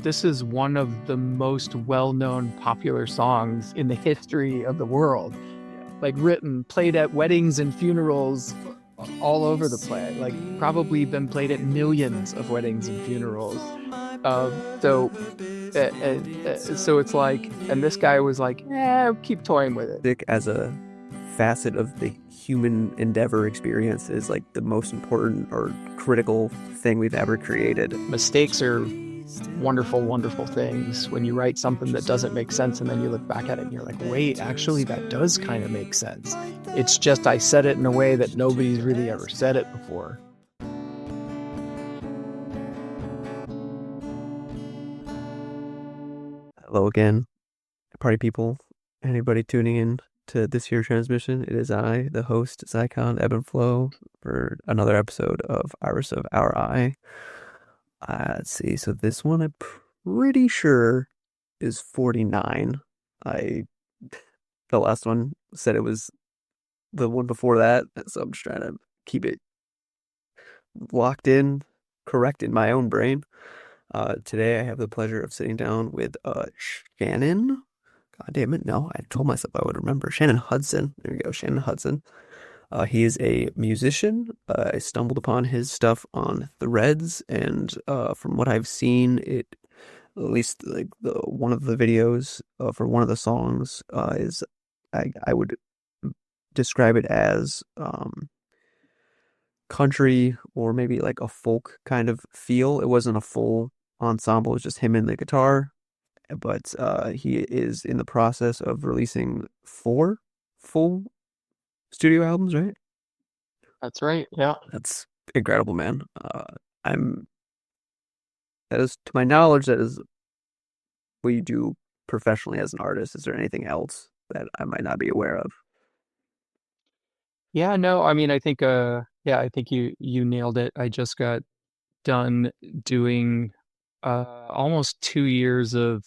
this is one of the most well-known popular songs in the history of the world. Like written, played at weddings and funerals all over the place. Like probably been played at millions of weddings and funerals. So, so it's like, and this guy was like, keep toying with it. Music as a facet of the human endeavor experience is like the most important or critical thing we've ever created. Mistakes are wonderful, wonderful things. When you write something that doesn't make sense and then you look back at it and you're like, wait, actually, that does kind of make sense. It's just I said it in a way that nobody's really ever said it before. Hello again, party people. Anybody tuning in to this here transmission? It is I, the host, Zycon Ebb and Flow, for another episode of Iris of Our Eye. Let's see. So this one, I'm pretty sure, is 49. The last one said it was the one before that, so I'm just trying to keep it locked in, correct in my own brain. Today I have the pleasure of sitting down with Shannon. God damn it, no, I told myself I would remember. Shannon Hudson. There we go, Shannon Hudson. He is a musician. I stumbled upon his stuff on Threads, and from what I've seen, it, at least like one of the videos for one of the songs is, I would describe it as country or maybe like a folk kind of feel. It wasn't a full ensemble, it was just him and the guitar. But he is in the process of releasing 4 full studio albums, right? That's right. Yeah. That's incredible, man. That is, to my knowledge, that is what you do professionally as an artist. Is there anything else that I might not be aware of? Yeah, no, I mean, I think I think you nailed it. I just got done doing almost 2 years of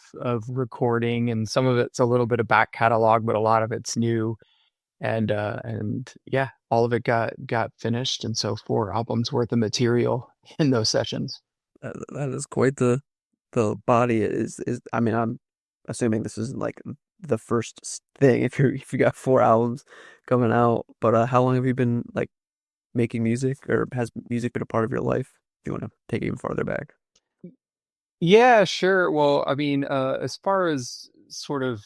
recording, and some of it's a little bit of back catalog, but a lot of it's new. And yeah, all of it got finished, and so 4 albums worth of material in those sessions. That is quite the body. Is I mean, I'm assuming this isn't like the first thing if you got 4 albums coming out. But how long have you been like making music, or has music been a part of your life? If you want to take it even farther back. Yeah, sure. Well, I mean, as far as sort of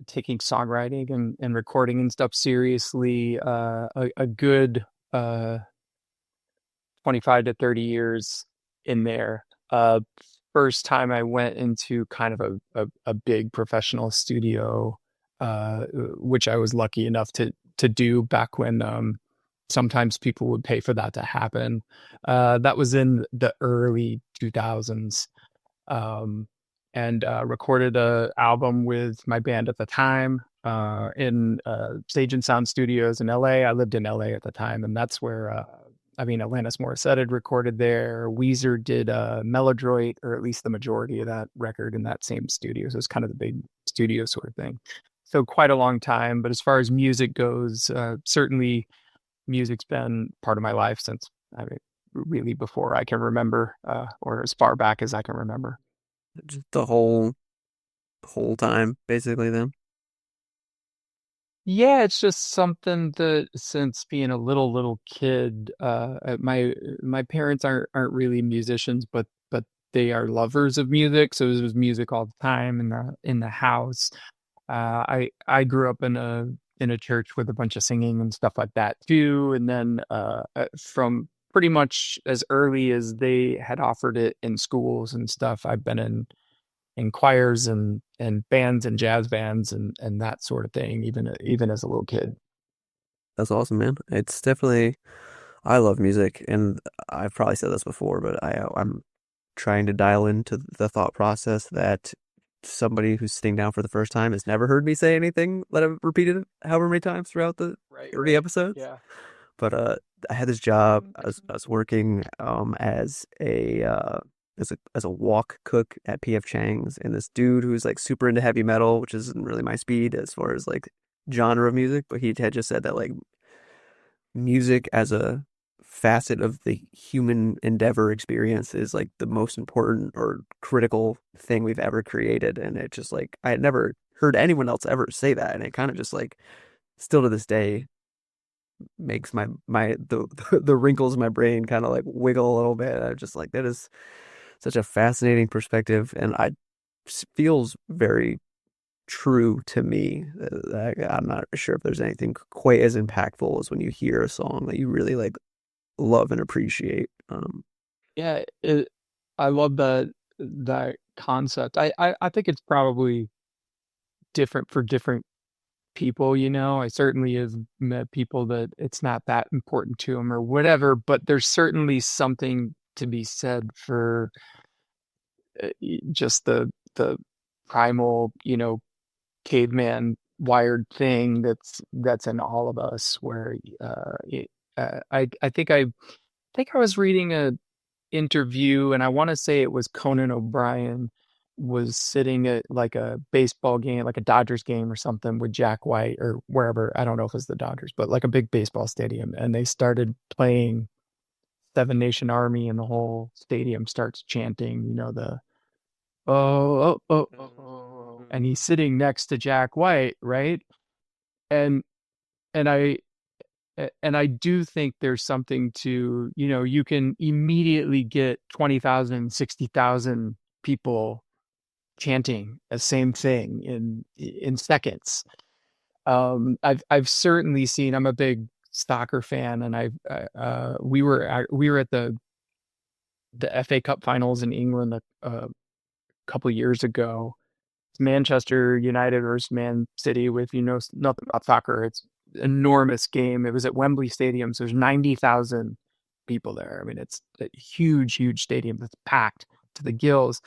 taking songwriting and recording and stuff seriously, a good 25 to 30 years in there. First time I went into kind of a big professional studio, which I was lucky enough to do back when sometimes people would pay for that to happen. That was in the early 2000s. And recorded a album with my band at the time in Sage and Sound Studios in LA. I lived in LA at the time, and that's where I mean, Alanis Morissette had recorded there. Weezer did Melodroit, or at least the majority of that record in that same studio. So it's kind of the big studio sort of thing. So quite a long time. But as far as music goes, certainly music's been part of my life since, I mean, really before I can remember, or as far back as I can remember. Just the whole time, basically. Then. Yeah, it's just something that since being a little kid, my parents aren't really musicians, but they are lovers of music. So it was music all the time in the house. I grew up in a church with a bunch of singing and stuff like that too. And then from pretty much as early as they had offered it in schools and stuff, I've been in choirs and bands and jazz bands and that sort of thing, even as a little kid. That's awesome, man. It's definitely, I love music, and I've probably said this before, but I'm trying to dial into the thought process that somebody who's sitting down for the first time has never heard me say anything that I've repeated however many times throughout the Right, 30 episodes. yeah. But I had this job. I was working as a wok cook at PF Chang's, and this dude who's like super into heavy metal, which isn't really my speed as far as like genre of music, but he had just said that like music as a facet of the human endeavor experience is like the most important or critical thing we've ever created. And it just like, I had never heard anyone else ever say that. And it kind of just like, still to this day, makes the wrinkles in my brain kind of like wiggle a little bit. I'm just like, that is such a fascinating perspective. And I feels very true to me. I'm not sure if there's anything quite as impactful as when you hear a song that you really like love and appreciate. Yeah, I love that concept. I think it's probably different for different people, you know. I certainly have met people that it's not that important to them or whatever, but there's certainly something to be said for just the primal, you know, caveman wired thing that's in all of us where I think I was reading a interview, and I want to say it was Conan O'Brien was sitting at like a baseball game, like a Dodgers game or something with Jack White or wherever. I don't know if it's the Dodgers, but like a big baseball stadium. And they started playing Seven Nation Army, and the whole stadium starts chanting, you know, the oh, oh, oh, oh, oh. And he's sitting next to Jack White, right? And and I do think there's something to, you know, you can immediately get 20,000, 60,000 people chanting the same thing in seconds. I've certainly seen. I'm a big soccer fan, and we were at the FA Cup finals in England a couple years ago. Manchester United versus Man City with, you know, nothing about soccer. It's an enormous game. It was at Wembley Stadium, so there's 90,000 people there. I mean, it's a huge, huge stadium that's packed to the gills.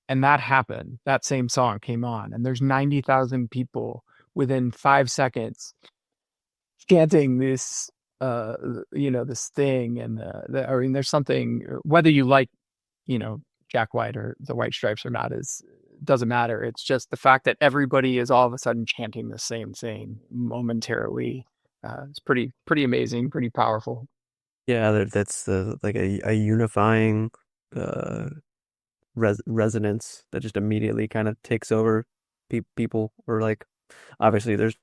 And that happened. That same song came on, and there's 90,000 people within 5 seconds chanting this, uh, you know, this thing. And I mean, there's something, whether you like, you know, Jack White or the White Stripes or not, is doesn't matter. It's just the fact that everybody is all of a sudden chanting the same thing momentarily. It's pretty amazing, pretty powerful. Yeah, that's the like a unifying uh resonance that just immediately kind of takes over people, or like obviously there's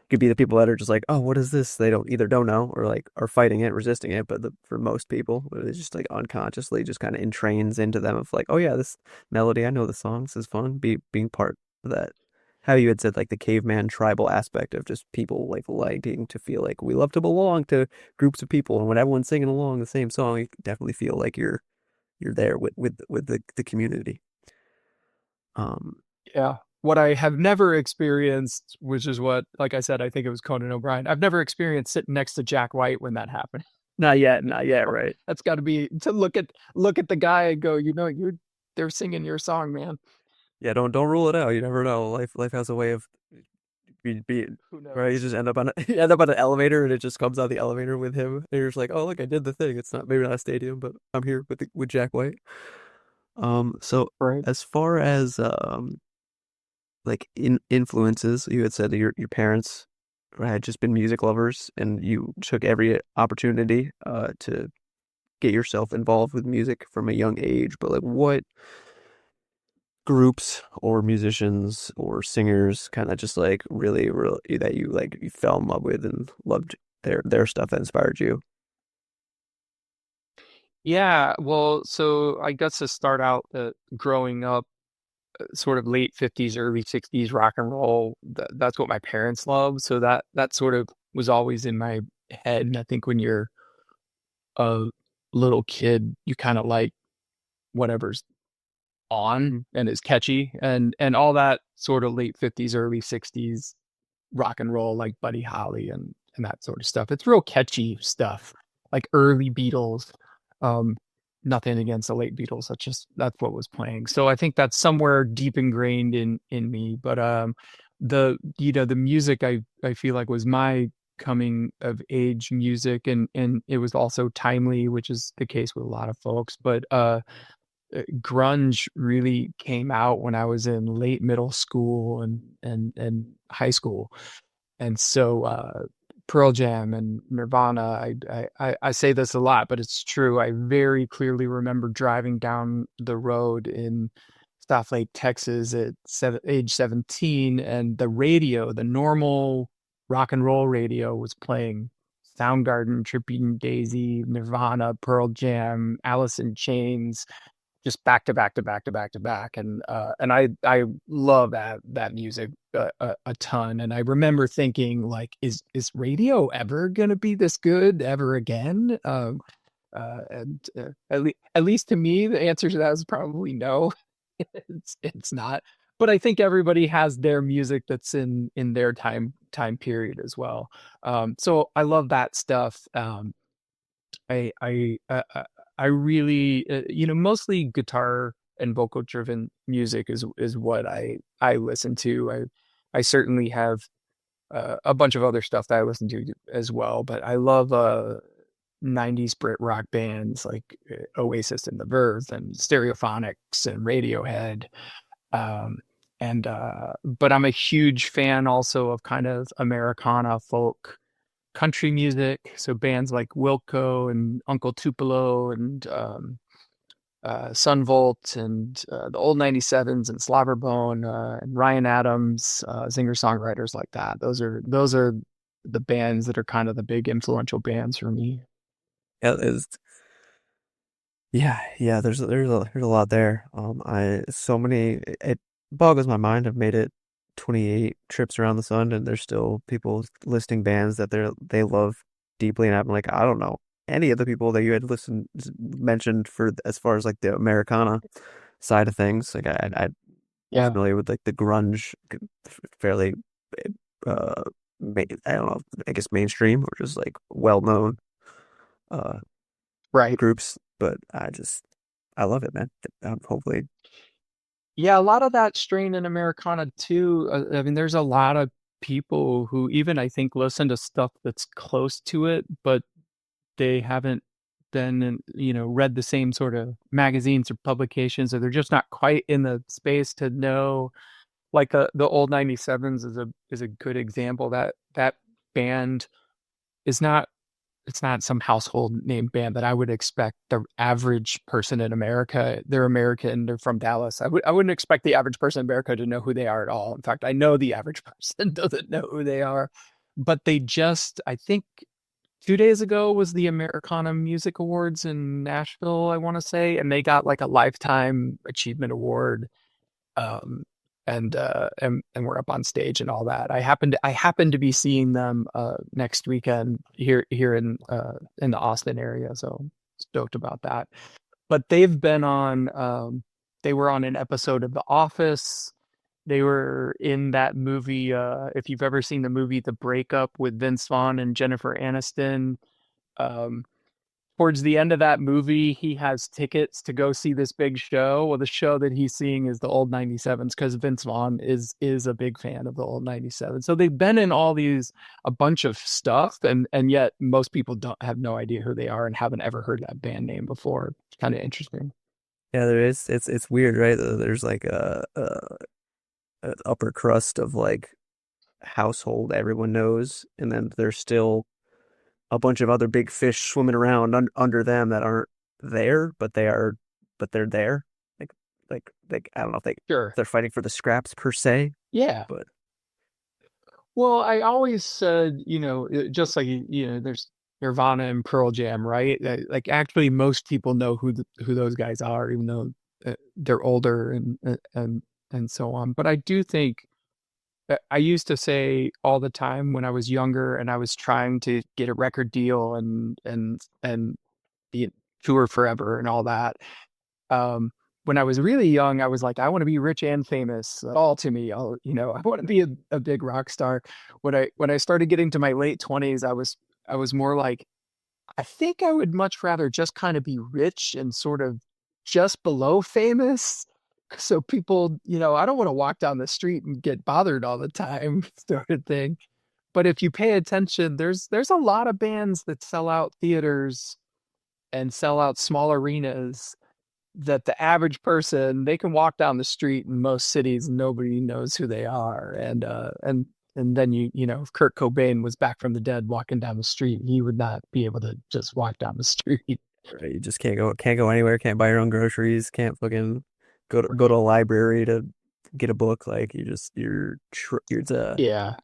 could be the people that are just like, oh, what is this? They don't know, or like are fighting it, resisting it. But for most people, it's just like unconsciously just kind of entrains into them of like, oh yeah, this melody, I know the song, this is fun. Being part of that. How you had said like the caveman tribal aspect of just people like liking to feel like we love to belong to groups of people, and when everyone's singing along the same song, you definitely feel like you're there with the community. Um, Yeah. What I have never experienced, which is what, like I said, I think it was Conan O'Brien. I've never experienced sitting next to Jack White when that happened. not yet, right? That's got to be to look at the guy and go, you know, you they're singing your song, man. Yeah, don't rule it out. You never know. Life has a way of being Who right. You knows? just end up on you end up on an elevator, and it just comes out the elevator with him. And you're just like, oh look, I did the thing. It's not maybe not a stadium, but I'm here with Jack White. So Right. as far as like in influences, you had said that your parents had just been music lovers, and you took every opportunity to get yourself involved with music from a young age. But like, what groups or musicians or singers kind of just like really that you like you fell in love with and loved their stuff that inspired you? Yeah, well, so I guess to start out, growing up, sort of late 50s, early 60s rock and roll, that's what my parents loved. So that sort of was always in my head. And I think when you're a little kid, you kind of like whatever's on and is catchy, and all that sort of late 50s, early 60s rock and roll, like Buddy Holly and that sort of stuff. It's real catchy stuff, like early Beatles. Um, Nothing against the late Beatles. That's what was playing. So I think that's somewhere deep ingrained in me. But the you know the music I feel like was my coming of age music, and it was also timely, which is the case with a lot of folks. But grunge really came out when I was in late middle school and high school. And so Pearl Jam and Nirvana. I say this a lot, but it's true. I very clearly remember driving down the road in South Lake, Texas at age 17, and the radio, the normal rock and roll radio, was playing Soundgarden, Tripping Daisy, Nirvana, Pearl Jam, Alice in Chains, just back to back to back to back to back, and I love that music a ton. And I remember thinking, like, is radio ever gonna be this good ever again? And at least to me, the answer to that is probably no. It's not. But I think everybody has their music that's in their time period as well. So I love that stuff. I I uh, uh, I really mostly guitar and vocal driven music is what I listen to. I certainly have a bunch of other stuff that I listen to as well, but I love 90s Brit rock bands like Oasis and The Verve and Stereophonics and Radiohead. Um, and but I'm a huge fan also of kind of Americana folk country music. So bands like Wilco and Uncle Tupelo and Sun Volt and the Old 97s and Slobberbone and Ryan Adams, singer-songwriters like that. Those are the bands that are kind of the big influential bands for me. Yeah, yeah. There's a lot there. I so many. It boggles my mind. I've made it 28 trips around the sun, and there's still people listing bands that they love deeply, and I'm like, I don't know any of the people that you had mentioned for as far as like the Americana side of things. Like I'm Yeah, familiar with like the grunge, fairly, uh, I don't know, I guess mainstream or just like well known uh right. groups, but I love it, man. Hopefully, Yeah, a lot of that strain in Americana too. I mean, there's a lot of people who even I think listen to stuff that's close to it, but they haven't then read the same sort of magazines or publications, or they're just not quite in the space to know. Like the old 97s is a good example. That band is not, it's not some household name band that I would expect the average person in America. They're American, they're from Dallas. I wouldn't expect the average person in America to know who they are at all. In fact, I know the average person doesn't know who they are. But they just, I think 2 days ago was the Americana Music Awards in Nashville, I want to say, and they got like a lifetime achievement award. Um, and we're up on stage and all that. I happen to be seeing them next weekend here in the Austin area, so stoked about that. But they were on an episode of The Office. They were in that movie, if you've ever seen the movie The Breakup with Vince Vaughn and Jennifer Aniston. Um, Towards the end of that movie, he has tickets to go see this big show. Well, the show that he's seeing is the old 97s because Vince Vaughn is a big fan of the old 97s. So they've been in all these a bunch of stuff, and yet most people don't have no idea who they are and haven't ever heard that band name before. It's kind of interesting. yeah, there is. It's weird, right? There's like an upper crust of like household everyone knows, and then there's still a bunch of other big fish swimming around under them that aren't there, but they're there. Like, like I don't know if Sure. they're fighting for the scraps per se, Yeah. but Well, I always said, just like there's Nirvana and Pearl Jam, right? Like actually, most people know who those guys are, even though they're older and so on. But I do think I used to say all the time when I was younger and I was trying to get a record deal and be tour forever and all that. Um, when I was really young, I was like, I want to be rich and famous. All to me. I want to be a big rock star. When I started getting to my late 20s, I was more like, I think I would much rather just kind of be rich and sort of just below famous. So people, I don't want to walk down the street and get bothered all the time, sort of thing. But if you pay attention, there's a lot of bands that sell out theaters and sell out small arenas that the average person, they can walk down the street in most cities and nobody knows who they are. And And then if Kurt Cobain was back from the dead walking down the street, he would not be able to just walk down the street. Right? You just can't go anywhere, can't buy your own groceries, can't fucking go to Right. a library to get a book. Like you're Yeah.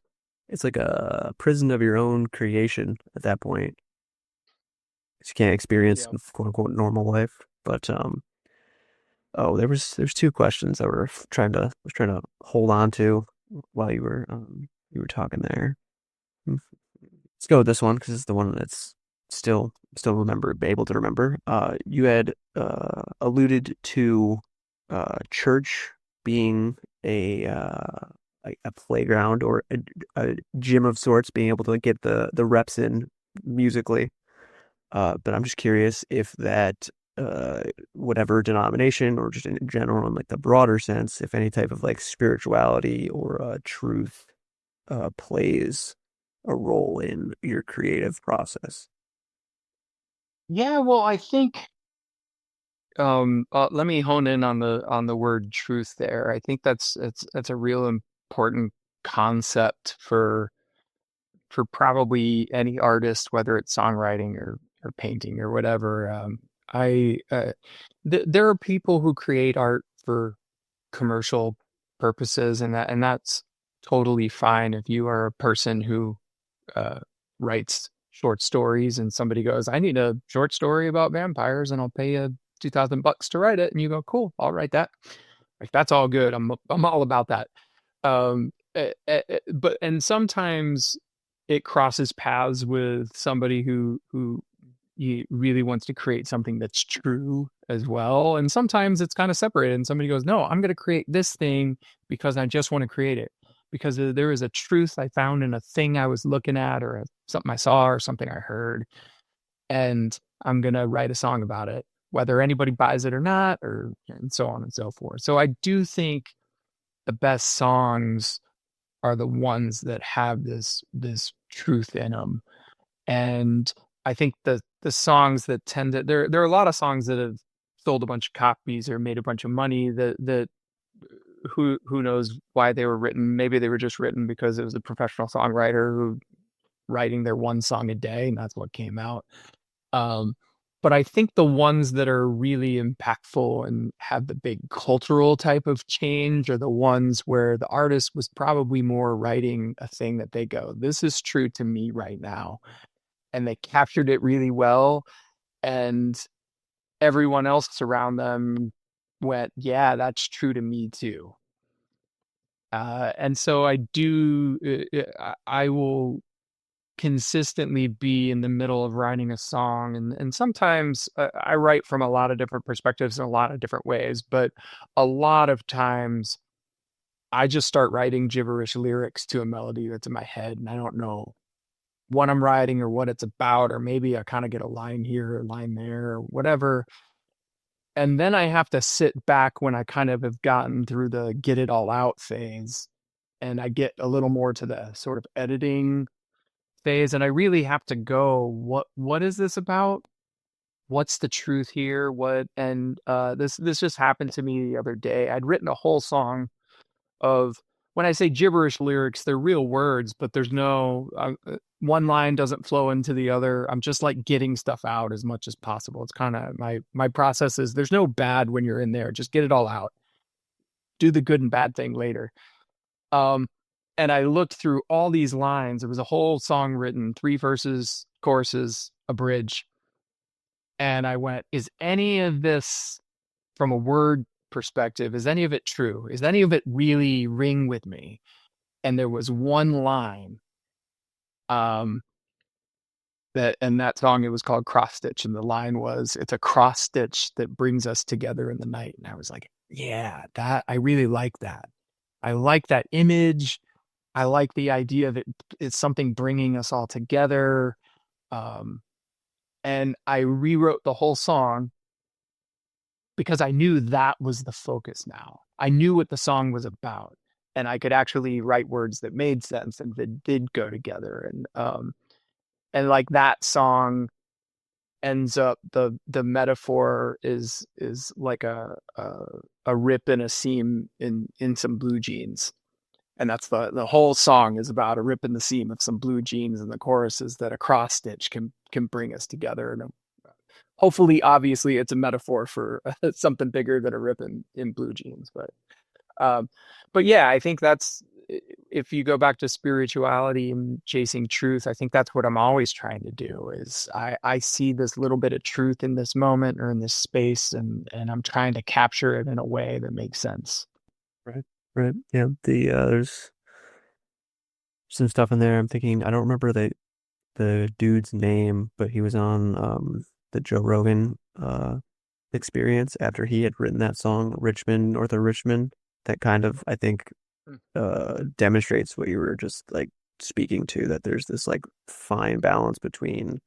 it's like a prison of your own creation at that point. You can't experience Yeah. quote unquote normal life. But oh, there's two questions that was trying to hold on to while you were talking there. Hmm. Let's go with this one because it's the one that's able to remember. You had alluded to church being a playground or a gym of sorts, being able to get the reps in musically. But I'm just curious if that whatever denomination or just in general in like the broader sense, if any type of like spirituality or truth plays a role in your creative process. Yeah, well, I think let me hone in on the word truth there. I think that's a real important concept for probably any artist, whether it's songwriting or painting or whatever. I there are people who create art for commercial purposes, and that's totally fine. If you are a person who uh, writes short stories and somebody goes, "I need a short story about vampires, and I'll pay you $2,000 to write it," and you go, "Cool, I'll write that." Like that's all good. I'm all about that. But and sometimes it crosses paths with somebody who really wants to create something that's true as well. And sometimes it's kind of separated. And somebody goes, "No, I'm going to create this thing because I just want to create it because there is a truth I found in a thing I was looking at or something I saw or something I heard, and I'm going to write a song about it." Whether anybody buys it or not, or and so on and so forth. So I do think the best songs are the ones that have this truth in them. And I think the songs that tend to there are a lot of songs that have sold a bunch of copies or made a bunch of money that who knows why they were written. Maybe they were just written because it was a professional songwriter who writing their one song a day and that's what came out. Um, but I think the ones that are really impactful and have the big cultural type of change are the ones where the artist was probably more writing a thing that they go, "This is true to me right now." And they captured it really well. And everyone else around them went, "Yeah, that's true to me too." And so I will consistently be in the middle of writing a song and sometimes I write from a lot of different perspectives in a lot of different ways, but a lot of times I just start writing gibberish lyrics to a melody that's in my head and I don't know what I'm writing or what it's about, or maybe I kind of get a line here, a line there, or whatever. And then I have to sit back when I kind of have gotten through the get it all out phase and I get a little more to the sort of editing phase and I really have to go, what is this about? What's the truth here? What and this just happened to me the other day. I'd written a whole song of when I say gibberish lyrics, they're real words, but there's no one line doesn't flow into the other. I'm just like getting stuff out as much as possible. It's kind of my process is there's no bad when you're in there. Just get it all out. Do the good and bad thing later. Um, and I looked through all these lines. It was a whole song written, three verses, choruses, a bridge. And I went, is any of this from a word perspective, is any of it true? Is any of it really ring with me? And there was one line um and that song, it was called Cross Stitch, and the line was, "It's a cross stitch that brings us together in the night." And I was like, yeah, that I really like that. I like that image. I like the idea that it's something bringing us all together. Um, and I rewrote the whole song because I knew that was the focus now. I knew what the song was about, and I could actually write words that made sense and that did go together. And like that song ends up the metaphor is like a rip in a seam in some blue jeans. And that's the whole song is about a rip in the seam of some blue jeans, and the chorus is that a cross stitch can bring us together. And hopefully, obviously, it's a metaphor for something bigger than a rip in blue jeans. Um, but yeah, I think that's if you go back to spirituality and chasing truth, I think that's what I'm always trying to do is I see this little bit of truth in this moment or in this space, and I'm trying to capture it in a way that makes sense. Right. Right. Yeah. There's some stuff in there. I'm thinking I don't remember the dude's name, but he was on the Joe Rogan experience after he had written that song Richmond, North of Richmond. That kind of I think demonstrates what you were just like speaking to, that there's this like fine balance between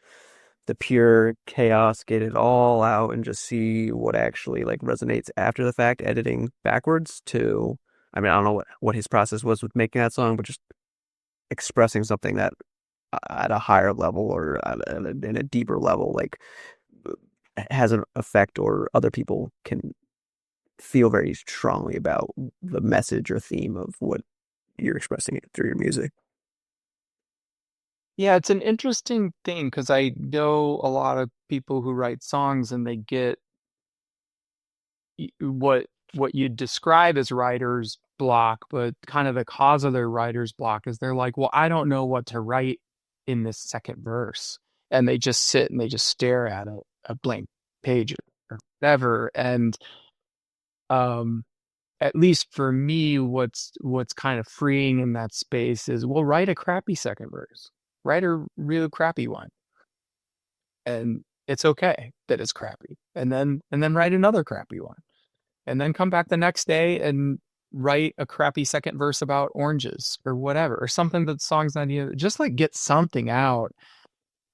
the pure chaos, get it all out and just see what actually like resonates after the fact, editing backwards to, I mean, I don't know what his process was with making that song, but just expressing something that at a higher level or in a deeper level, like has an effect or other people can feel very strongly about the message or theme of what you're expressing it through your music. Yeah, it's an interesting thing because I know a lot of people who write songs and they get what you describe as writer's block, but kind of the cause of their writer's block is they're like, well, I don't know what to write in this second verse. And they just sit and they just stare at a blank page or whatever. And um at least for me, what's kind of freeing in that space is we'll write a crappy second verse. Write a real crappy one. And it's okay that it's crappy. And then write another crappy one and then come back the next day and write a crappy second verse about oranges or whatever, or something that the song's not even just like get something out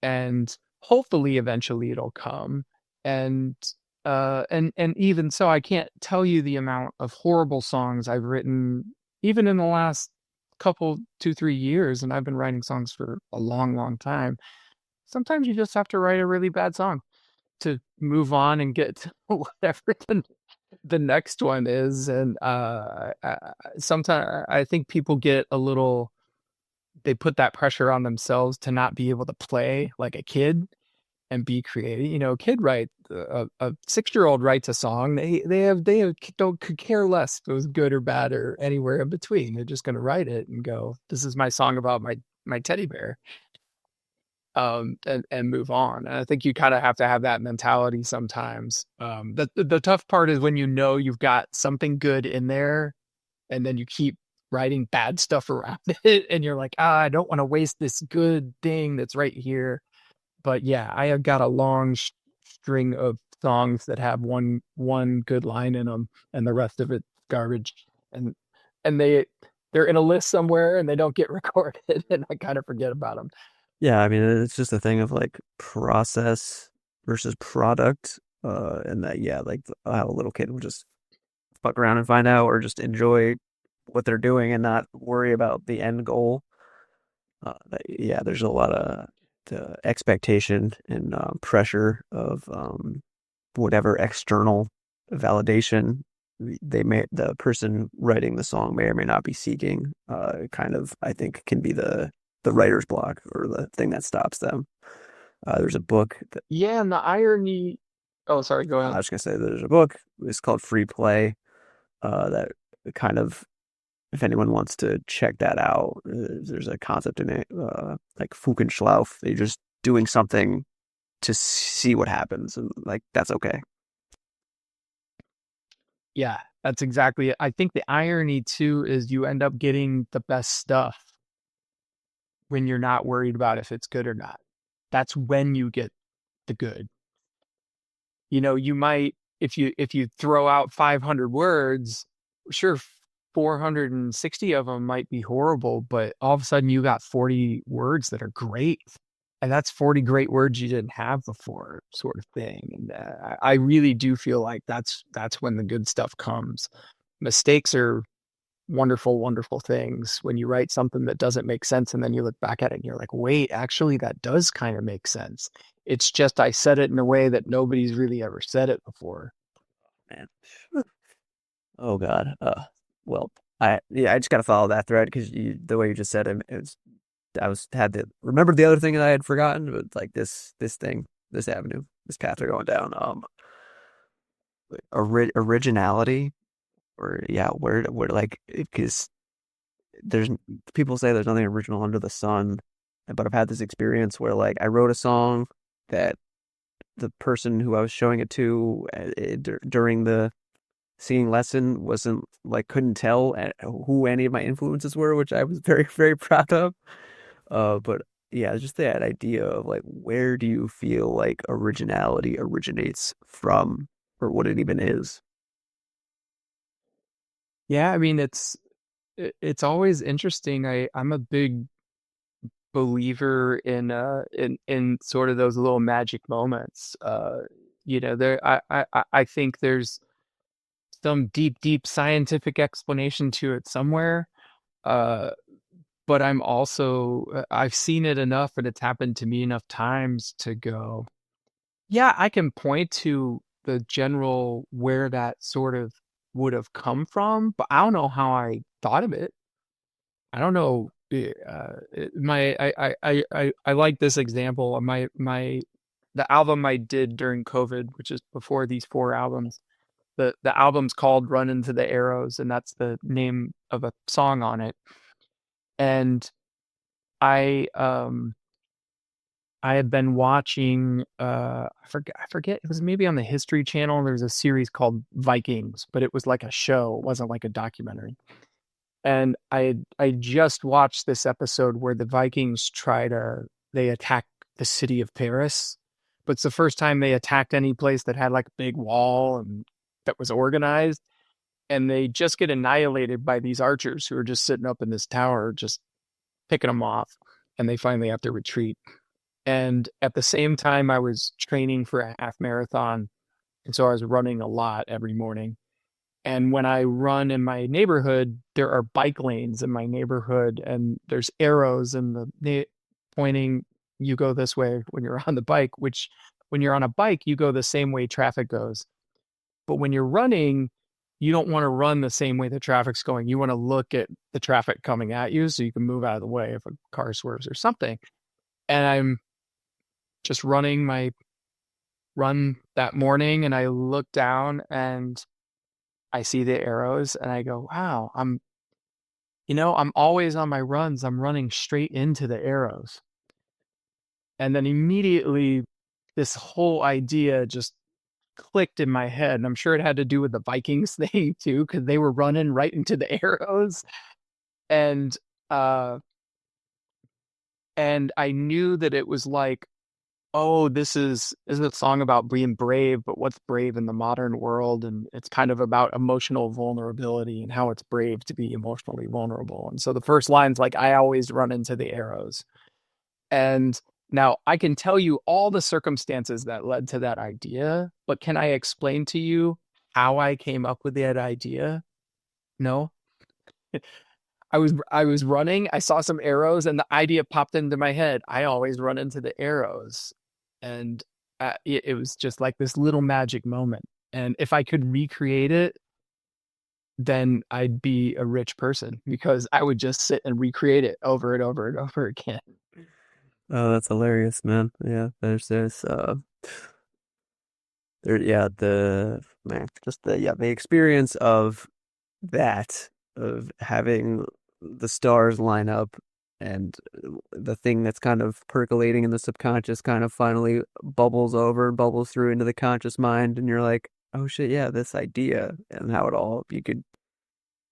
and hopefully eventually it'll come. And and even so, I can't tell you the amount of horrible songs I've written even in the last couple 2 3 years, and I've been writing songs for a long long time. Sometimes you just have to write a really bad song to move on and get to whatever the next one is. And sometimes I think people get a little, they put that pressure on themselves to not be able to play like a kid and be creative. You know, a kid write a 6-year-old writes a song. They don't could care less if it was good or bad or anywhere in between. They're just going to write it and go, "This is my song about my teddy bear." And move on. And I think you kind of have to have that mentality sometimes. The tough part is when you know you've got something good in there, and then you keep writing bad stuff around it, and you're like, I don't want to waste this good thing that's right here. But yeah, I have got a long string of songs that have one good line in them, and the rest of it's garbage. And and they're in a list somewhere, and they don't get recorded, and I kind of forget about them. Yeah, I mean, it's just a thing of like process versus product. And that, yeah, like how a little kid will just fuck around and find out or just enjoy what they're doing and not worry about the end goal. Yeah, there's a lot of the expectation and pressure of whatever external validation the person writing the song may or may not be seeking. Kind of, I think, can be the writer's block or the thing that stops them. There's a book that Yeah, and the irony. Oh, sorry, go I ahead. was gonna say there's a book. It's called Free Play. That kind of, if anyone wants to check that out, there's a concept in it, like Fugenschlauf. They're just doing something to see what happens, and like that's okay. Yeah, that's exactly it. I think the irony too is you end up getting the best stuff when you're not worried about if it's good or not. That's when you get the good. You know, you might if you throw out 500 words, sure 460 of them might be horrible, but all of a sudden you got 40 words that are great. And that's 40 great words you didn't have before, sort of thing. And I really do feel like that's when the good stuff comes. Mistakes are wonderful, wonderful things. When you write something that doesn't make sense and then you look back at it and you're like, wait, actually, that does kind of make sense. It's just I said it in a way that nobody's really ever said it before. Man. Oh God. Well, I just gotta follow that thread because the way you just said it, had the remembered the other thing that I had forgotten, but like this thing, this avenue, this path they're going down. Originality, or yeah, where like, because there's people say there's nothing original under the sun, but I've had this experience where like I wrote a song that the person who I was showing it to during the singing lesson wasn't like, couldn't tell who any of my influences were, which I was very, very proud of. But yeah, just that idea of like, where do you feel like originality originates from, or what it even is? Yeah, I mean it's always interesting. I'm a big believer in sort of those little magic moments. There I think there's some deep scientific explanation to it somewhere. Uh, but I've seen it enough and it's happened to me enough times to go, yeah, I can point to the general where that sort of would have come from, but I don't know how I thought of it. I don't know. My I like this example. The album I did during COVID, which is before these four albums. The album's called Run Into the Arrows, and that's the name of a song on it. And I I had been watching I forget, it was maybe on the History Channel. There's a series called Vikings, but it was like a show. It wasn't like a documentary. And I just watched this episode where the Vikings they attack the city of Paris. But it's the first time they attacked any place that had like a big wall and that was organized. And they just get annihilated by these archers who are just sitting up in this tower, just picking them off. And they finally have to retreat. And at the same time, I was training for a half marathon. And so I was running a lot every morning. And when I run in my neighborhood, there are bike lanes in my neighborhood, and there's arrows and pointing, you go this way when you're on the bike, which when you're on a bike, you go the same way traffic goes. But when you're running, you don't want to run the same way the traffic's going. You want to look at the traffic coming at you so you can move out of the way if a car swerves or something. And I'm just running my run that morning, and I look down and I see the arrows and I go, wow, I'm always on my runs. I'm running straight into the arrows. And then immediately this whole idea just clicked in my head. And I'm sure it had to do with the Vikings thing too, because they were running right into the arrows. And uh and I knew that it was like, oh, this is a song about being brave, but what's brave in the modern world? And it's kind of about emotional vulnerability and how it's brave to be emotionally vulnerable. And so the first line's like, I always run into the arrows. And now I can tell you all the circumstances that led to that idea, but can I explain to you how I came up with that idea? No. I was running, I saw some arrows, and the idea popped into my head. I always run into the arrows. And it was just like this little magic moment. And if I could recreate it, then I'd be a rich person because I would just sit and recreate it over and over and over again. Oh, that's hilarious, man. Yeah, there's there yeah, the man, just the experience of that, of having the stars line up, and the thing that's kind of percolating in the subconscious kind of finally bubbles over, bubbles through into the conscious mind, and you're like, oh shit, yeah, this idea, and how it all, you could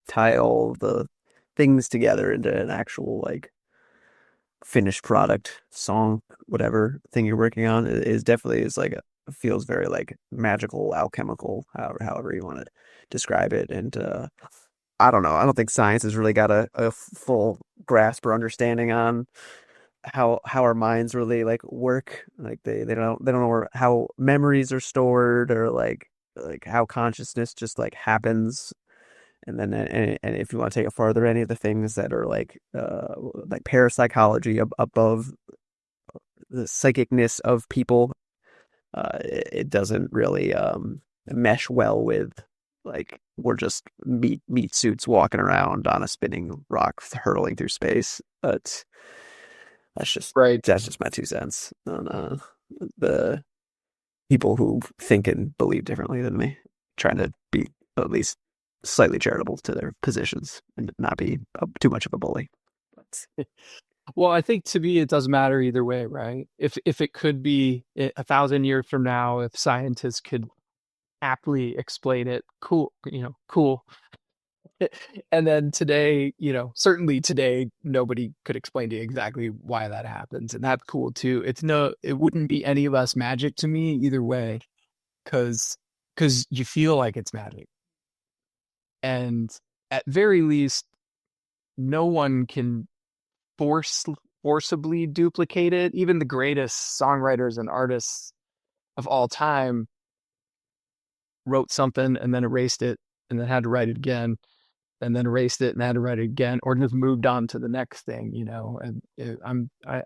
tie all the things together into an actual like finished product, song, whatever thing you're working on, is definitely, is like feels very like magical, alchemical, however you want to describe it. And I don't know. I don't think science has really got a full grasp or understanding on how our minds really like work. Like they don't know how memories are stored, or like how consciousness just like happens. And then and if you want to take it farther, any of the things that are like parapsychology above the psychicness of people, it doesn't really mesh well with like we're just meat suits walking around on a spinning rock hurtling through space. But that's just Right. that's just my 2 cents on the people who think and believe differently than me, trying to be at least slightly charitable to their positions and not be too much of a bully. But, Well, I think to me it doesn't matter either way, right? If it could be 1,000 years from now, if scientists could aptly explain it, cool, cool. And then today, certainly today, nobody could explain to you exactly why that happens, and that's cool too. It wouldn't be any less magic to me either way, because you feel like it's magic, and at very least, no one can force forcibly duplicate it. Even the greatest songwriters and artists of all time wrote something and then erased it and then had to write it again and then erased it and had to write it again, or just moved on to the next thing. And I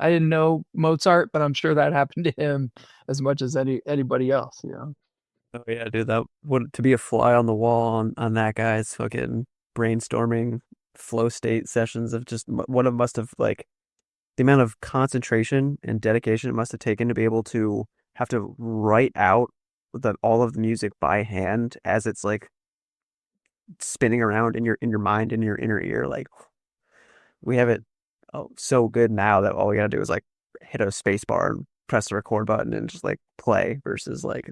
didn't know Mozart, but I'm sure that happened to him as much as anybody else. oh yeah, dude, that would to be a fly on the wall on that guy's fucking brainstorming flow state sessions of just what it must have like the amount of concentration and dedication it must have taken to be able to have to write out all of the music by hand as it's like spinning around in your mind in your inner ear. Like we have it so good now that all we gotta do is like hit a space bar and press the record button and just like play versus like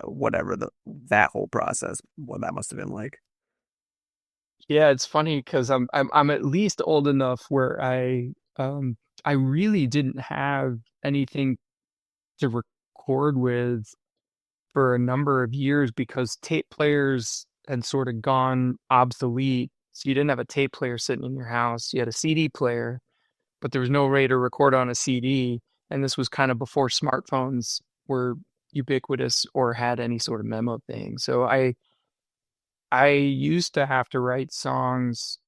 whatever that whole process what that must have been like. Yeah, it's funny because I'm at least old enough where I really didn't have anything to record with for a number of years because tape players had sort of gone obsolete. So you didn't have a tape player sitting in your house. You had a CD player, but there was no way to record on a CD. And this was kind of before smartphones were ubiquitous or had any sort of memo thing. So I used to have to write songs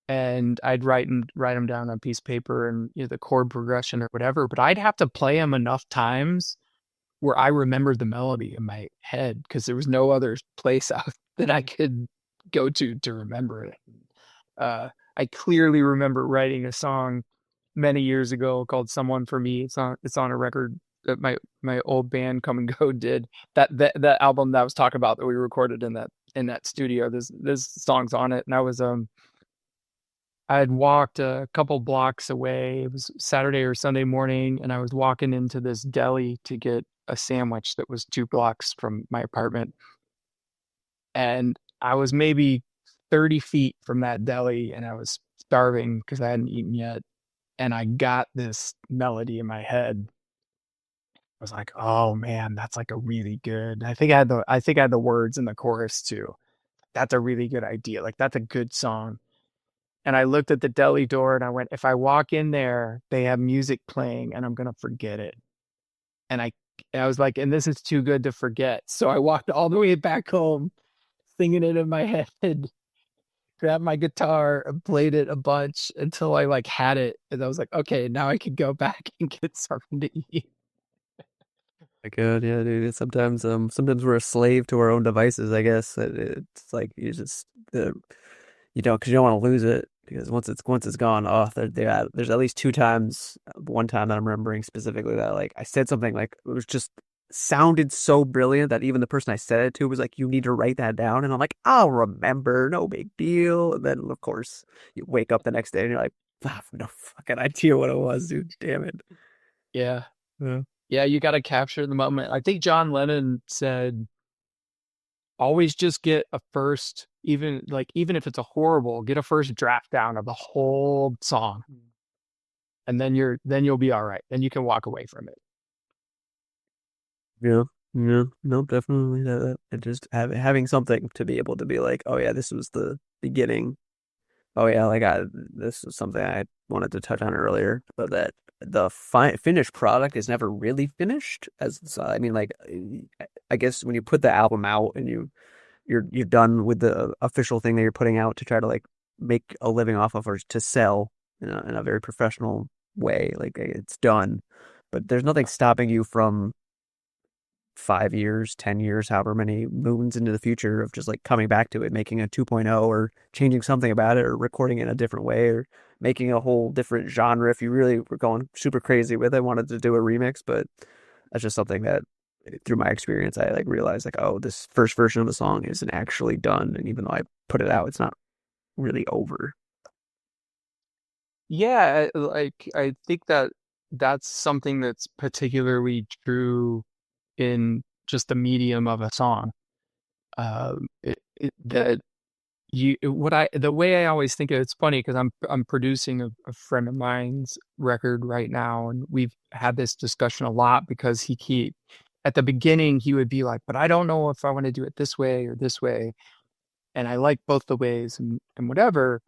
and I'd write them down on a piece of paper and the chord progression or whatever, but I'd have to play them enough times where I remembered the melody in my head because there was no other place out that I could go to remember it. I clearly remember writing a song many years ago called "Someone for Me." It's on a record that my old band Come and Go did. That album that I was talking about that we recorded in that studio. There's songs on it, and I had walked a couple blocks away. It was Saturday or Sunday morning, and I was walking into this deli to get a sandwich that was 2 blocks from my apartment. And I was maybe 30 feet from that deli, and I was starving because I hadn't eaten yet. And I got this melody in my head. I was like, "Oh man, that's like a really good." I think I had the words in the chorus too. That's a really good idea. Like that's a good song. And I looked at the deli door and I went, if I walk in there, they have music playing and I'm gonna forget it. And I was like, and this is too good to forget. So I walked all the way back home, singing it in my head, grabbed my guitar and played it a bunch until I like had it. And I was like, okay, now I can go back and get something to eat. My God, yeah, dude. Sometimes we're a slave to our own devices. I guess it's like you just because you don't want to lose it because once it's gone, there's at least 2 times. One time that I'm remembering specifically that like I said something like it was just sounded so brilliant that even the person I said it to was like, "You need to write that down," and I'm like, "I'll remember, no big deal." And then of course you wake up the next day and you're like, "I have no fucking idea what it was, dude. Damn it." Yeah. Yeah. Yeah, you got to capture the moment. I think John Lennon said, always just get a first, even if it's a horrible, get a first draft down of the whole song. And then you'll be all right. Then you can walk away from it. Yeah, yeah, no, definitely it just having something to be able to be like, oh yeah, this was the beginning. Oh yeah, this is something I wanted to touch on earlier, but that the finished product is never really finished. I mean, like, I guess when you put the album out and you're done with the official thing that you're putting out to try to like make a living off of or to sell in a very professional way, like it's done. But there's nothing stopping you from 5 years, 10 years, however many moons into the future of just like coming back to it, making a 2.0 or changing something about it or recording it in a different way or making a whole different genre. If you really were going super crazy with it, wanted to do a remix, but that's just something that through my experience, I like realized like, oh, this first version of the song isn't actually done. And even though I put it out, it's not really over. Yeah, like I think that that's something that's particularly true in just the medium of a song. That you what I the way I always think of it's funny because I'm producing a friend of mine's record right now, and we've had this discussion a lot because he at the beginning he would be like, but I don't know if I want to do it this way or this way, and I like both the ways and whatever.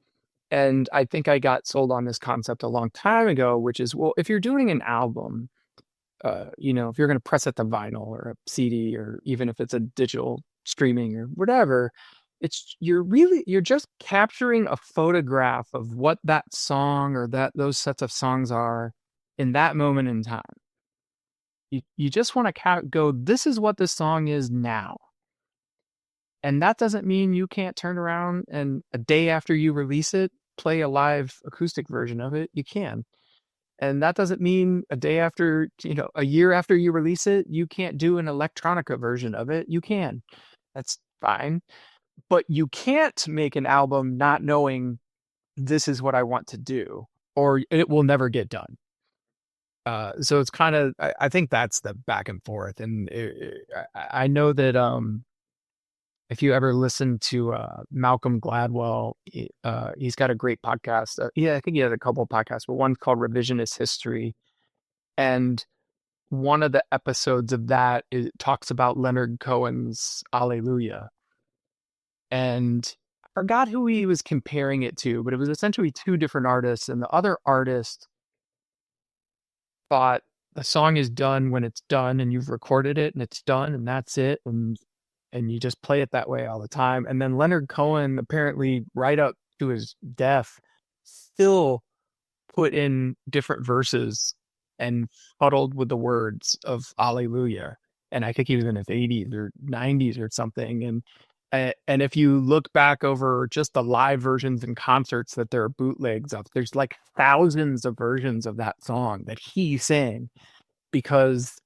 And I think I got sold on this concept a long time ago, which is, well, if you're doing an album, if you're going to press it to vinyl or a CD, or even if it's a digital streaming or whatever, you're just capturing a photograph of what that song or those sets of songs are in that moment in time. You just want to go, this is what this song is now. And that doesn't mean you can't turn around and a day after you release it, play a live acoustic version of it. You can. And that doesn't mean a day after, a year after you release it, you can't do an electronica version of it. You can. That's fine. But you can't make an album not knowing this is what I want to do, or it will never get done. So it's kind of, I think that's the back and forth. And I know that if you ever listen to Malcolm Gladwell, he's got a great podcast. Yeah, I think he has a couple of podcasts, but one's called Revisionist History. And one of the episodes of that talks about Leonard Cohen's Alleluia. And I forgot who he was comparing it to, but it was essentially two different artists. And the other artist thought the song is done when it's done and you've recorded it and it's done and that's it. And you just play it that way all the time. And then Leonard Cohen, apparently right up to his death, still put in different verses and fuddled with the words of Alleluia. And I think he was in his 80s or 90s or something. And if you look back over just the live versions and concerts that there are bootlegs of, there's like thousands of versions of that song that he sang because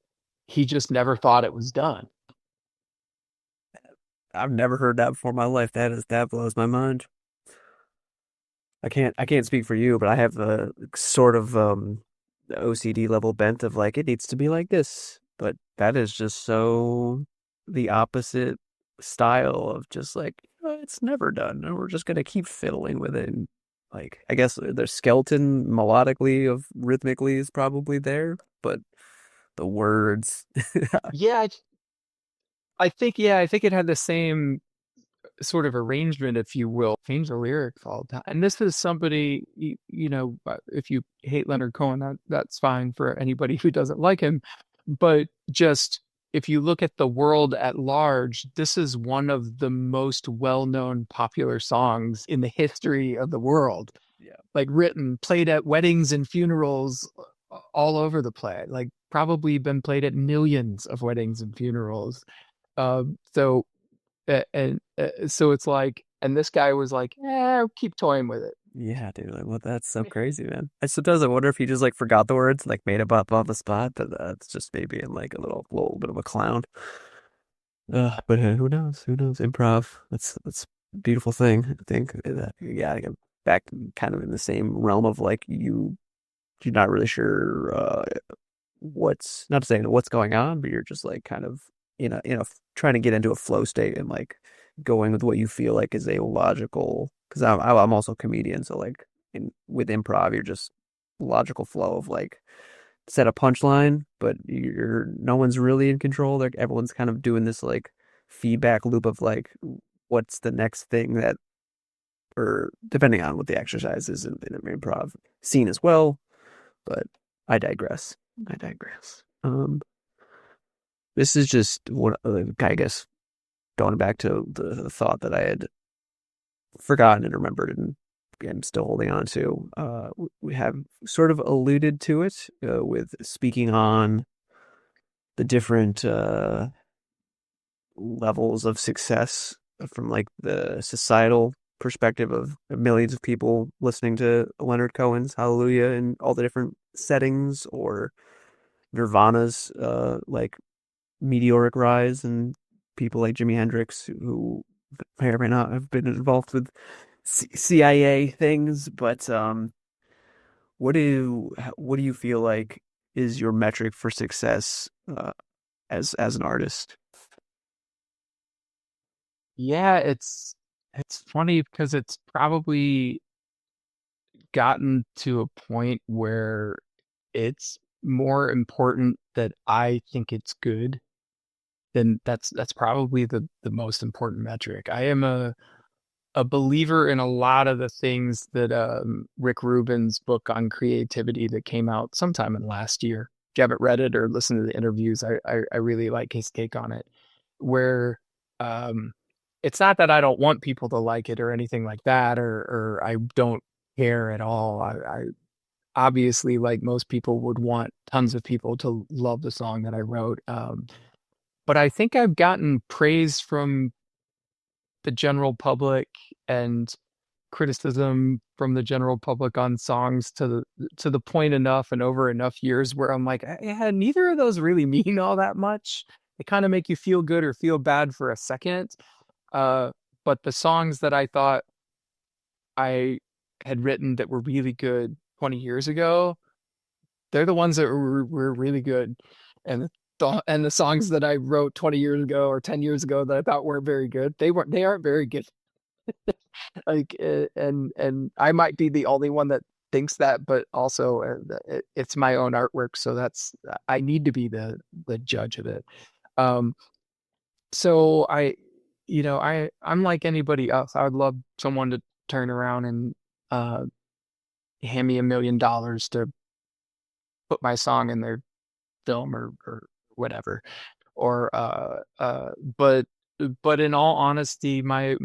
he just never thought it was done. I've never heard that before in my life. That blows my mind. I can't speak for you, but I have a sort of OCD level bent of like it needs to be like this. But that is just so the opposite style of just like it's never done, and we're just gonna keep fiddling with it. And like I guess the skeleton melodically of rhythmically is probably there, but the words, Yeah, I think it had the same sort of arrangement, if you will, change the lyrics all the time. And this is somebody, if you hate Leonard Cohen, that's fine for anybody who doesn't like him. But just if you look at the world at large, this is one of the most well-known popular songs in the history of the world. yeah, Like written, played at weddings and funerals all over the place. Like probably been played at millions of weddings and funerals. So and so it's like, and this guy was like, keep toying with it. yeah, dude. Like, well, that's so crazy, man. I sometimes I wonder if he just like forgot the words, like made it up on the spot. That's just maybe in like a little bit of a clown. But who knows? Who knows? Improv. That's a beautiful thing. I think that yeah, I get back kind of in the same realm of like you're not really sure what's not saying what's going on, but you're just like kind of in a trying to get into a flow state and like going with what you feel like is a logical. Because I'm also a comedian, so like with improv, you're just logical flow of like set a punchline, but you're no one's really in control. Like everyone's kind of doing this like feedback loop of like what's the next thing that, or depending on what the exercise is in an improv scene as well. But I digress. I digress. This is just what I guess going back to the thought that I had forgotten and remembered and I'm still holding on to. We have sort of alluded to it with speaking on the different levels of success from like the societal perspective of millions of people listening to Leonard Cohen's Hallelujah in all the different settings, or Nirvana's like meteoric rise, and people like Jimi Hendrix who may or may not have been involved with CIA things. But what do you feel like is your metric for success as an artist? Yeah, it's funny because it's probably gotten to a point where it's more important that I think it's good, then that's probably the most important metric. I am a believer in a lot of the things that Rick Rubin's book on creativity that came out sometime in last year. If you haven't read it or listened to the interviews, I really like his take on it. Where um, it's not that I don't want people to like it or anything like that, or I don't care at all. I obviously, like most people, would want tons of people to love the song that I wrote. But I think I've gotten praise from the general public and criticism from the general public on songs to the point enough and over enough years where I'm like, yeah, neither of those really mean all that much. They kind of make you feel good or feel bad for a second. Uh, but the songs that I thought I had written that were really good 20 years ago, they're the ones that were really good. And and the songs that I wrote 20 years ago or 10 years ago that I thought weren't very good, they aren't very good. Like and I might be the only one that thinks that, but also it's my own artwork, so that's I need to be the judge of it. Um, so I'm like anybody else. I would love someone to turn around and uh hand me $1 million to put my song in their film or whatever. Or but in all honesty, my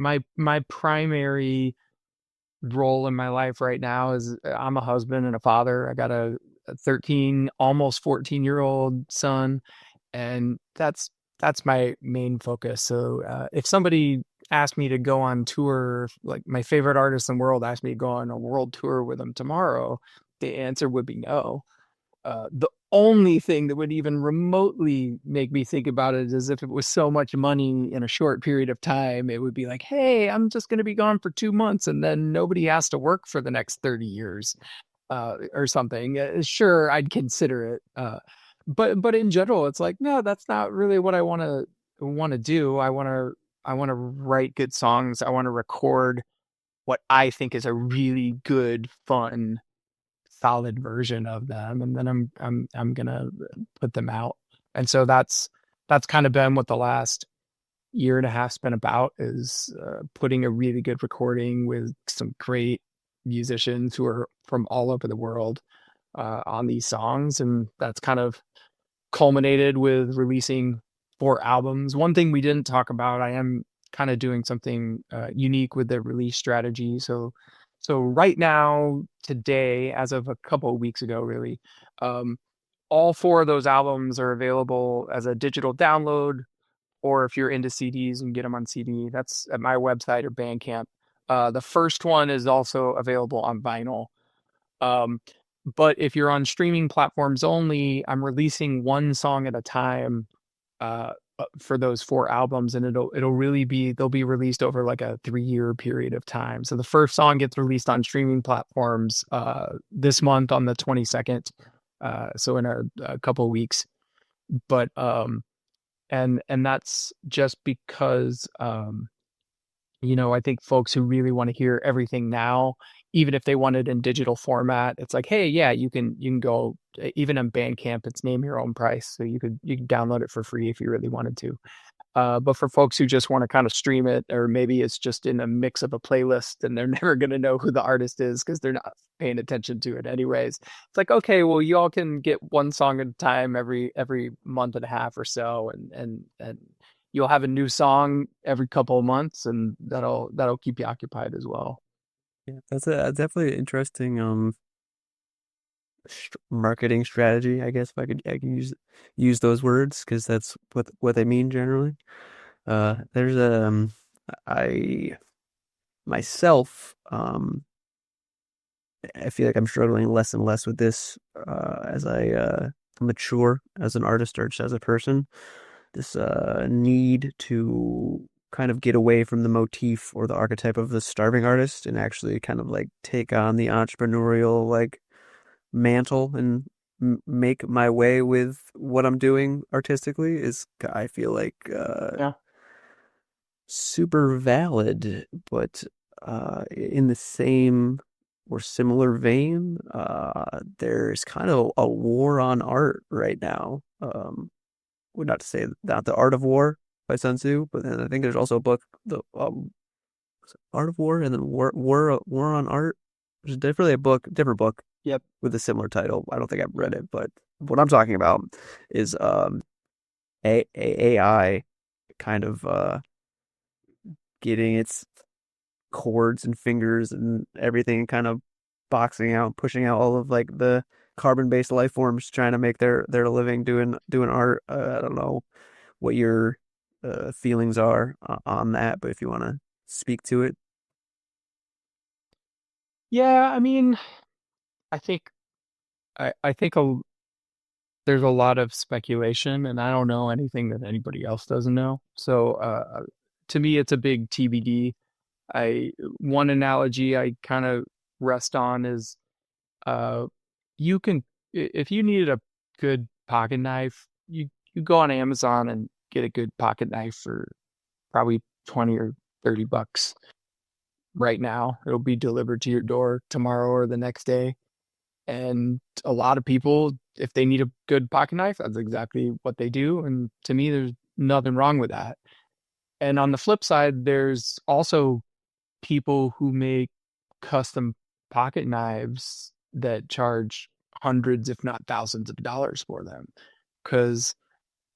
primary role in my life right now is I'm a husband and a father. I got a 13, almost 14-year-old son, and that's my main focus. So if somebody asked me to go on tour, like my favorite artist in the world asked me to go on a world tour with them tomorrow, the answer would be no. The only thing that would even remotely make me think about it is if it was so much money in a short period of time, it would be like, hey, I'm just going to be gone for 2 months and then nobody has to work for the next 30 years or something. Sure, I'd consider it. But in general, it's like, no, that's not really what I want to do. I want to write good songs. I want to record what I think is a really good, fun solid version of them, and then I'm gonna put them out. And so that's kind of been what the last year and a half's been about, is putting a really good recording with some great musicians who are from all over the world on these songs, and that's kind of culminated with releasing 4 albums. One thing we didn't talk about, I am kind of doing something unique with the release strategy. So right now, today, as of a couple of weeks ago, really, um, all 4 of those albums are available as a digital download, or if you're into CDs and get them on CD, that's at my website or Bandcamp. The first one is also available on vinyl. Um, but if you're on streaming platforms only, I'm releasing one song at a time for those 4 albums, and it'll really be they'll be released over like a 3-year period of time. So the first song gets released on streaming platforms this month on the 22nd, so in a couple of weeks. But and that's just because I think folks who really want to hear everything now, even if they want it in digital format, it's like, hey, yeah, you can go even on Bandcamp, it's name your own price. So you could download it for free if you really wanted to. But for folks who just want to kind of stream it, or maybe it's just in a mix of a playlist and they're never going to know who the artist is because they're not paying attention to it anyways. It's like, okay, well, you all can get one song at a time every month and a half or so, and you'll have a new song every couple of months, and that'll keep you occupied as well. Yeah, that's a definitely interesting marketing strategy, I guess if I can use those words because that's what they mean generally. There's I myself I feel like I'm struggling less and less with this as I mature as an artist or just as a person. This need to kind of get away from the motif or the archetype of the starving artist and actually kind of like take on the entrepreneurial like mantle and make my way with what I'm doing artistically is I feel like Yeah. super valid, but in the same or similar vein, there's kind of a war on art right now. Well, not to say not the Art of War by Sun Tzu, but then I think there's also a book, the Art of War, and then War on Art. There's definitely a book, different book Yep. with a similar title. I don't think I've read it, but what I'm talking about is AI kind of getting its chords and fingers and everything kind of boxing out, pushing out all of like the carbon-based life forms trying to make their living doing art. I don't know what your feelings are on that, but if you want to speak to it. Yeah, I mean, I think I think there's a lot of speculation, and I don't know anything that anybody else doesn't know. So, to me, it's a big TBD. I One analogy I kind of rest on is, uh, you can if you needed a good pocket knife, you go on Amazon and get a good pocket knife for probably 20 or $30 right now. It'll be delivered to your door tomorrow or the next day. And a lot of people, if they need a good pocket knife, that's exactly what they do. And to me, there's nothing wrong with that. And on the flip side, there's also people who make custom pocket knives that charge hundreds, if not thousands of dollars for them because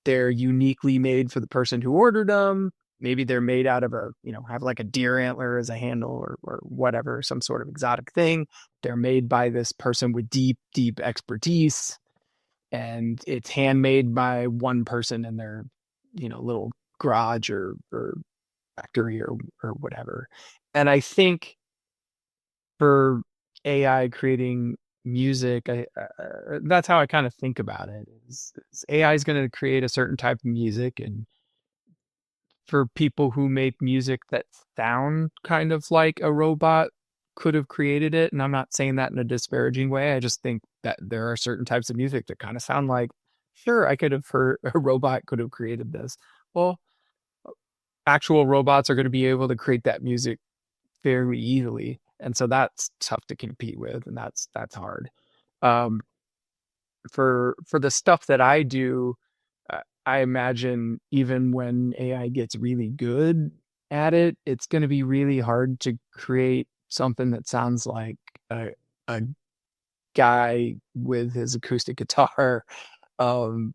they're uniquely made for the person who ordered them. Maybe they're made out of have like a deer antler as a handle or whatever, some sort of exotic thing. They're made by this person with deep, deep expertise, and it's handmade by one person in their, little garage or factory or whatever. And I think for AI creating music, that's how I kind of think about it. Is AI is going to create a certain type of music, and for people who make music that sound kind of like a robot could have created it, and I'm not saying that in a disparaging way. I just think that there are certain types of music that kind of sound like, sure, I could have heard a robot could have created this. Well, actual robots are going to be able to create that music fairly easily, and so that's tough to compete with, and that's hard. Um, for the stuff that I do, I imagine even when AI gets really good at it, it's going to be really hard to create something that sounds like a guy with his acoustic guitar, um,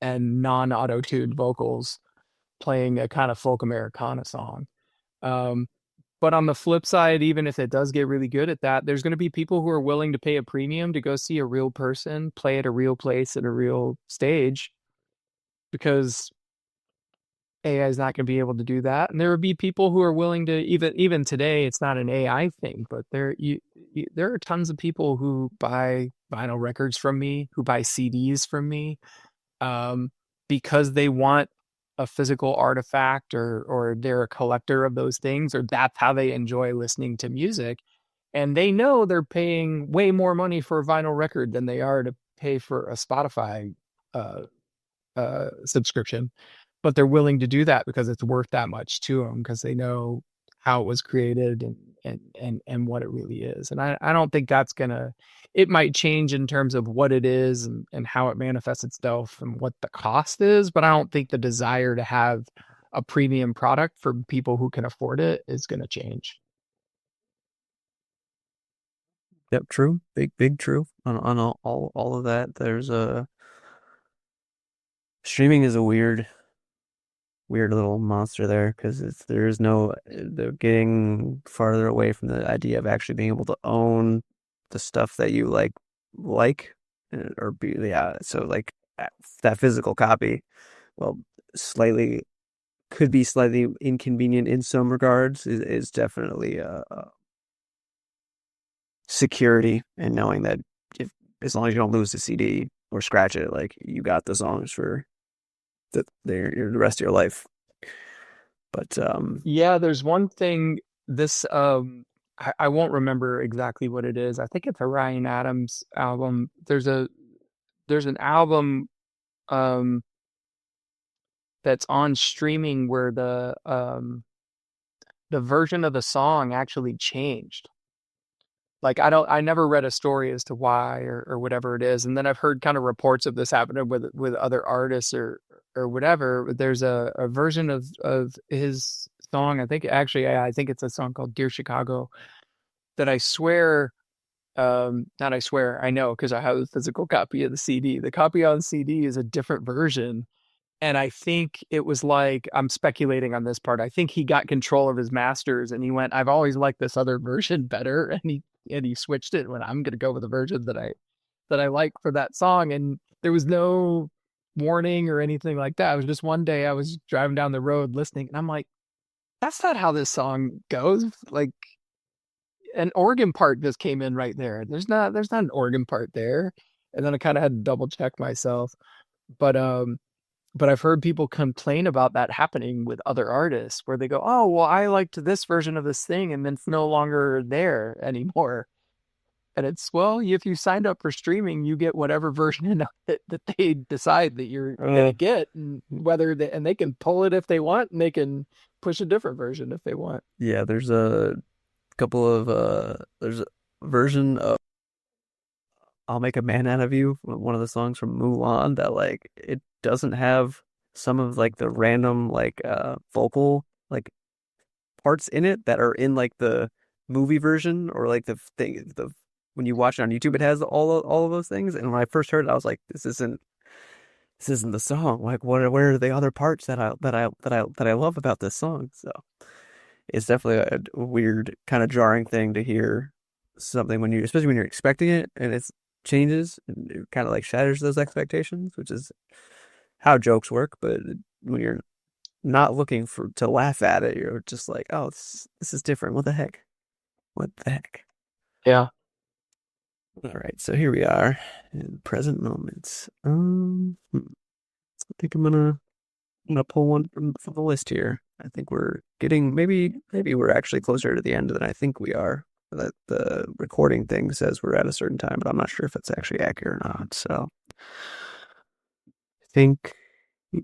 and non-auto-tuned vocals playing a kind of folk Americana song. Um, but on the flip side, even if it does get really good at that, there's going to be people who are willing to pay a premium to go see a real person play at a real place at a real stage because AI is not going to be able to do that. And there would be people who are willing to even today, it's not an AI thing, but there are tons of people who buy vinyl records from me, who buy CDs from me, um, because they want a physical artifact or they're a collector of those things, or that's how they enjoy listening to music. And they know they're paying way more money for a vinyl record than they are to pay for a Spotify uh, subscription, but they're willing to do that because it's worth that much to them because they know how it was created and what it really is. And I don't think that's gonna. It might change in terms of what it is and how it manifests itself and what the cost is, but I don't think the desire to have a premium product for people who can afford it is going to change. Yep, true. Big true on all of that. There's a streaming is a weird little monster there because there's no they're getting farther away from the idea of actually being able to own the stuff that you like like or be yeah. So like that physical copy, well, slightly could be slightly inconvenient in some regards. Is definitely a security and knowing that if as long as you don't lose the CD or scratch it, like you got the songs for the rest of your life. But Yeah, there's one thing this I won't remember exactly what it is. I think it's a Ryan Adams album. There's an album um that's on streaming where the version of the song actually changed. Like I never read a story as to why or whatever it is. And then I've heard kind of reports of this happening with other artists or whatever. There's a version of his song. I think actually I think it's a song called Dear Chicago that I swear not I swear, I know because I have a physical copy of the CD. The copy on CD is a different version. And I think it was like, I'm speculating on this part. I think he got control of his masters and he went, I've always liked this other version better. And he switched it when I'm gonna go with the version that I like for that song. And there was no warning or anything like that. It was just one day I was driving down the road listening and I'm like, that's not how this song goes. Like an organ part just came in right there. There's not an organ part there. And then I kind of had to double check myself. But but I've heard people complain about that happening with other artists where they go, "Oh, well, I liked this version of this thing and then it's no longer there anymore." And it's, well, if you signed up for streaming, you get whatever version of it that they decide that you're gonna uh, get, and they can pull it if they want, and they can push a different version if they want. yeah, there's a couple of there's a version of I'll Make a Man Out of You, one of the songs from Mulan that like it doesn't have some of like the random like vocal like parts in it that are in like the movie version or like the thing the when you watch it on YouTube it has all of those things and when I first heard it I was like this isn't the song like what where are the other parts that I love about this song so it's definitely a weird kind of jarring thing to hear something when you especially when you're expecting it and it changes and it kind of like shatters those expectations which is how jokes work but when you're not looking for to laugh at it. You're just like, oh, this is different. What the heck? What the heck? Yeah. All right, so here we are in present moments. I think I'm gonna pull one from the list here. I think we're getting maybe we're actually closer to the end than I think we are. That the recording thing says we're at a certain time, but I'm not sure if it's actually accurate or not. So I think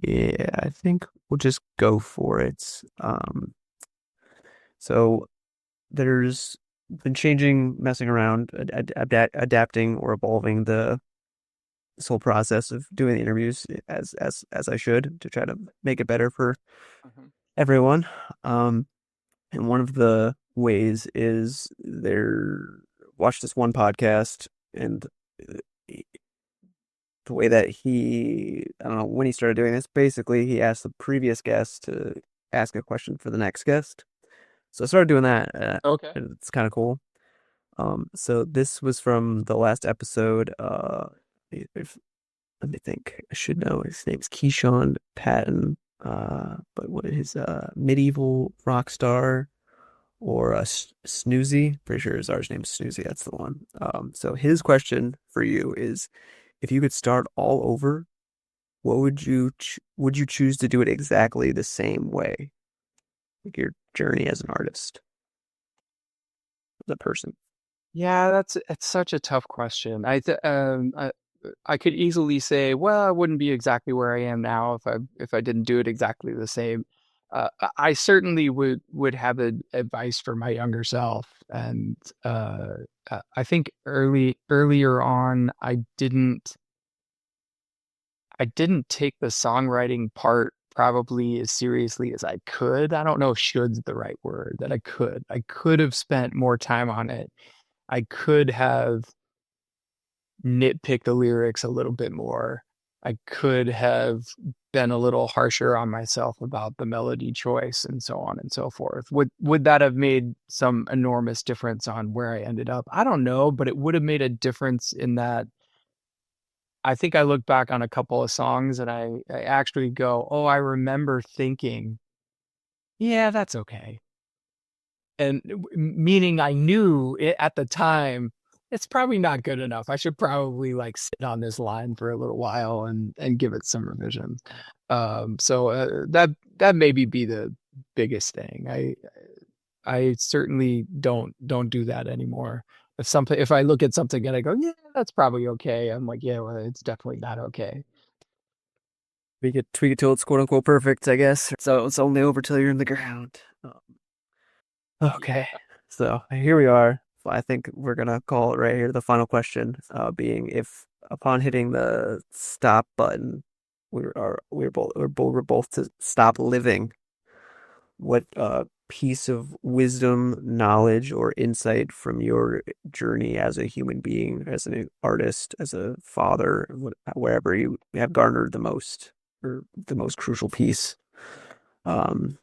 yeah, I think we'll just go for it. So there's been changing, messing around, adapting or evolving this whole process of doing the interviews as I should to try to make it better for Mhm. everyone. Um, and one of the ways is there watch this one podcast and uh, the way that I don't know when he started doing this. Basically, he asked the previous guest to ask a question for the next guest. So I started doing that. Okay. And it's kind of cool. So this was from the last episode. If, let me think. I should know. His name's Keyshawn Patton. But what is his medieval rock star or Snoozy? Pretty sure his ours name's Snoozy. That's the one. So his question for you is, if you could start all over, what would you choose to do it exactly the same way? Like your journey as an artist, as a person. Yeah, it's such a tough question. I could easily say, well, I wouldn't be exactly where I am now if I didn't do it exactly the same. I certainly would have advice for my younger self, and I think earlier on, I didn't take the songwriting part probably as seriously as I could. I don't know if should's the right word, that I could. I could have spent more time on it. I could have nitpicked the lyrics a little bit more. I could have been a little harsher on myself about the melody choice and so on and so forth. Would that have made some enormous difference on where I ended up? I don't know, but it would have made a difference in that I think I look back on a couple of songs and I actually go, oh, I remember thinking, yeah, that's okay. And meaning I knew it at the time, it's probably not good enough. I should probably like sit on this line for a little while and give it some revisions. That maybe be the biggest thing. I certainly don't do that anymore. If I look at something and I go, yeah, that's probably okay. I'm like, yeah, well, it's definitely not okay. Tweak it till it's quote unquote perfect, I guess. So it's only over till you're in the ground. Okay, so here we are. I think we're gonna call it right here. The final question, being if upon hitting the stop button, we're both to stop living. What piece of wisdom, knowledge, or insight from your journey as a human being, as an artist, as a father, wherever you have garnered the most or the most crucial piece, um,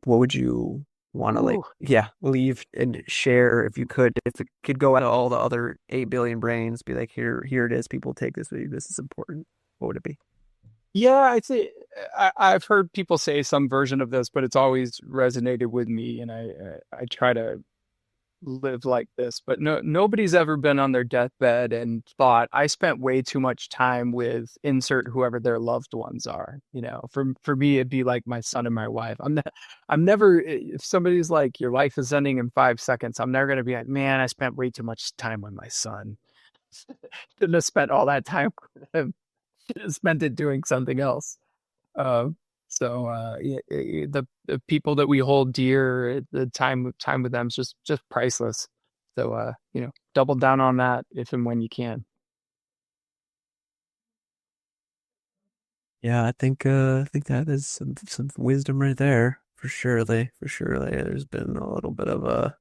what would you want to Ooh. leave and share if you could, if it could go out to all the other 8 billion brains, be like, here it is, people take this with you, this is important. What would it be? Yeah, I'd say I've heard people say some version of this, but it's always resonated with me, and I try to live like this. But nobody's ever been on their deathbed and thought, I spent way too much time with insert whoever their loved ones are. You know, for me, it'd be like my son and my wife. I'm never, if somebody's like, your life is ending in 5 seconds, I'm never gonna be like, man, I spent way too much time with my son. Shouldn't have spent all that time with him. Spent it doing something else. Uh, the people that we hold dear, the time with them is just priceless. So double down on that if and when you can. Yeah, I think that is some wisdom right there for surely, for surely. There's been a little bit of a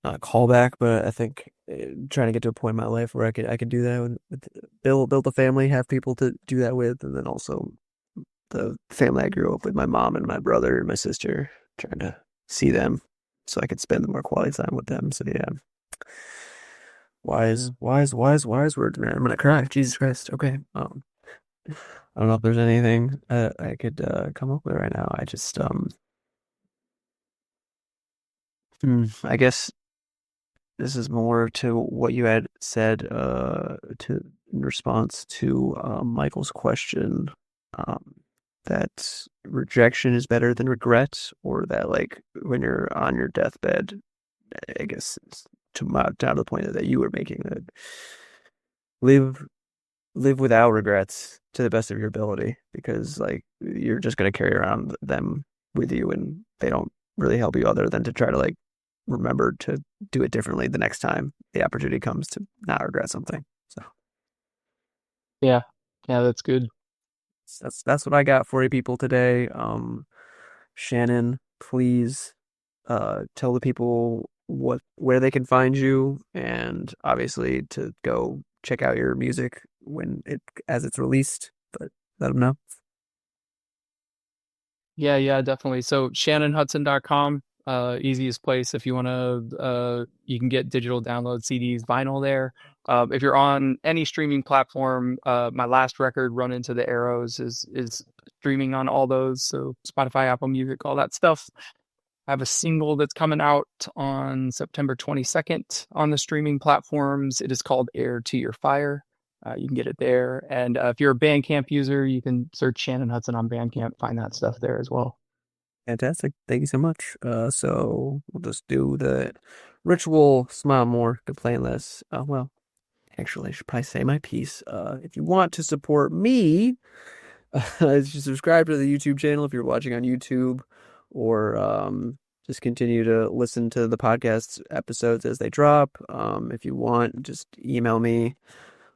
not a callback, but I think trying to get to a point in my life where I could do that with build a family, have people to do that with, and then also the family I grew up with, my mom and my brother and my sister, trying to see them so I could spend more quality time with them. So yeah, Yeah. wise words, man. I'm gonna cry. Jesus Christ. Okay. I don't know if there's anything I could come up with right now. I just I guess this is more to what you had said to in response to Michael's question, um, that rejection is better than regret, or that like when you're on your deathbed, I guess it's down to the point that you were making, that live live without regrets to the best of your ability, because like you're just going to carry around them with you and they don't really help you other than to try to like remember to do it differently the next time the opportunity comes to not regret something. So Yeah. Yeah, that's good. that's what I got for you people today. Shannon, please tell the people where they can find you, and obviously to go check out your music when it as it's released, but let them know. Yeah, definitely. So shannonhudson.com, easiest place if you want to, you can get digital download CDs, vinyl there. If you're on any streaming platform, my last record, Run Into the Arrows, is streaming on all those. So Spotify, Apple Music, all that stuff. I have a single that's coming out on September 22nd on the streaming platforms. It is called Air to Your Fire. You can get it there. And if you're a Bandcamp user, you can search Shannon Hudson on Bandcamp, find that stuff there as well. Fantastic. Thank you so much. So we'll just do the ritual smile more, complain less. Well, actually, I should probably say my piece. If you want to support me, just subscribe to the YouTube channel if you're watching on YouTube, or just continue to listen to the podcast episodes as they drop. If you want, just email me.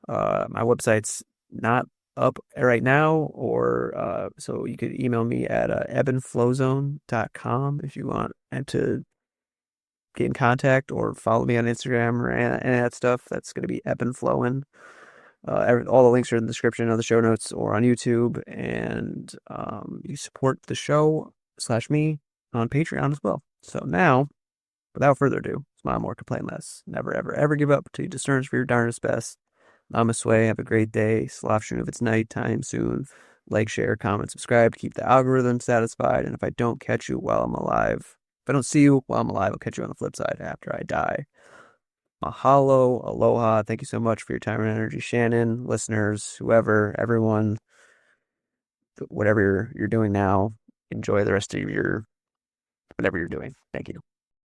My website's not up right now, or so you could email me at ebbandflowzone.com if you want and to get in contact, or follow me on Instagram or any of that stuff. That's going to be ebb and flowing. All the links are in the description of the show notes or on YouTube, and you support the show / me on Patreon as well. So now, without further ado, smile more, complain less. Never, ever, ever give up till you discerns for your darnest best. Namaste. Have a great day. Slapshun if it's nighttime soon. Like, share, comment, subscribe to keep the algorithm satisfied. And if I don't catch you while I'm alive, if I don't see you while I'm alive, I'll catch you on the flip side after I die. Mahalo, aloha. Thank you so much for your time and energy, Shannon, listeners, whoever, everyone, whatever you're doing now. Enjoy the rest of your whatever you're doing. Thank you.